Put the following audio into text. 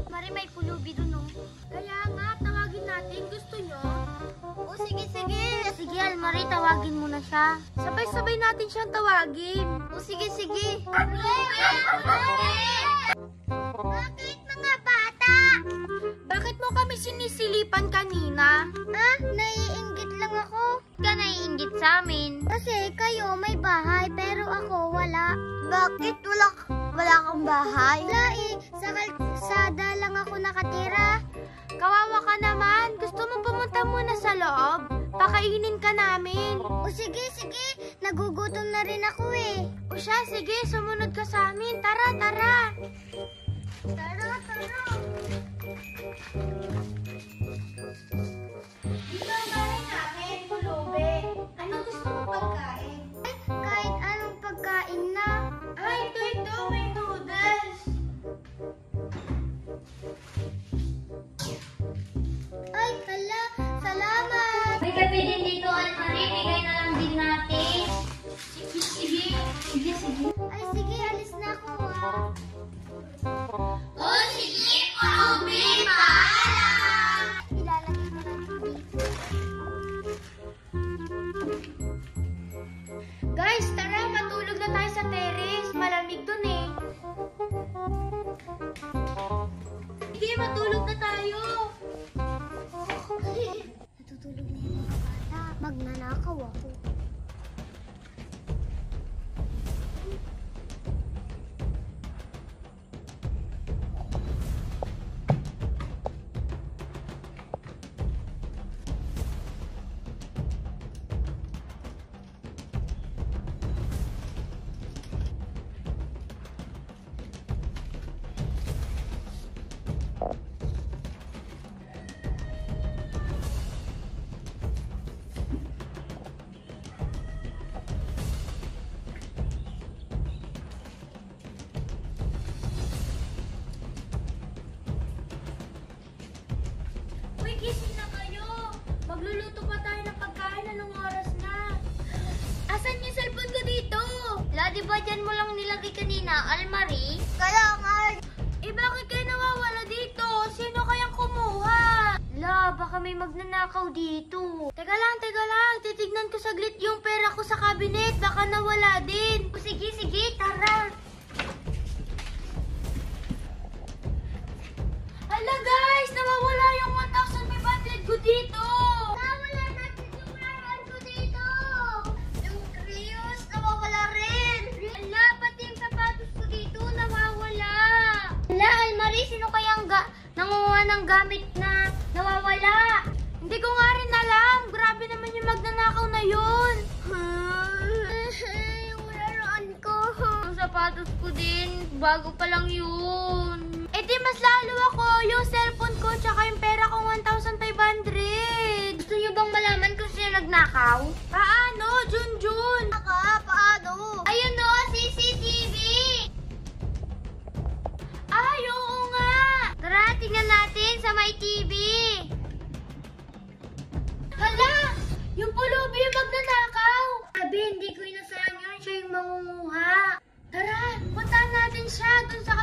Mari, may pulubi dun, oh. Kaya nga, tawagin natin. Gusto nyo? O, sige. Sige, Almari, tawagin mo na siya. Sabay-sabay natin siyang tawagin. O, sige. Bakit, mga bata? Bakit mo kami sinisilipan kanina? Naiinggit lang ako. Ka naiinggit sa amin? Kasi kayo may bahay, pero ako wala. Bakit? Wala kang bahay? Wala sa kalsada lang ako nakatira. Kawawa ka naman. Gusto mo pumunta muna sa loob? Pakainin ka namin. O sige. Nagugutom na rin ako eh. O siya, sige, sumunod ka sa amin. Tara. Tara. Dito ang bahay namin, pulubi. Anong gusto mo pagkain? Kahit anong pagkain na. Ito, may noodles. Ay, hala, salamat. May kape din dito, Almari. Bigay na lang din natin. Sige. Ay, sige, alis na ako ha. Oh, sige, pulubi. Paalam. Ilalagay mo lang dito. Guys, tara, matulog na tayo sa terrace. Malamig dun eh. Sige, matulog na tayo. Natutulog na yung mga bata. Magnanakaw ako. Uy, gising na kayo. Magluluto pa tayo ng pagkain. Anong oras na? Asan yung cellphone ko dito? La, di ba dyan mo lang nilagay kanina, Almari? Kaya nga. Bakit kayo nawawala dito? Sino kayang kumuha? La, baka may magnanakaw dito. Teka lang. Titignan ko saglit yung pera ko sa cabinet. Baka nawala din. O, sige, tara. Hala guys, nawawala yung 1,500 ko dito. Nawala natin yung laruan ko dito. Yung Rios, nawawala rin. Ala, pati yung sapatos ko dito, nawawala. Ala, Almari, sino kayang nanguha ng gamit na nawawala? Hindi ko nga rin alam. Grabe naman yung magnanakaw na yun. Yung laruan ko. Yung sapatos ko din, bago pa lang yun. Eh di mas lalo ako. Yung cellphone ko tsaka yung pera ko 1,500. Gusto niyo bang malaman kung sino nagnakaw? Paano? Junjun. Paano? Ayun o, CCTV. Ay, oo nga. Tara, tingnan natin sa may TV. Hala, yung pulubi yung magnanakaw. Sabi, hindi ko inasahan yun. Siya yung mangunguha. Tara, puntahan natin siya dun sa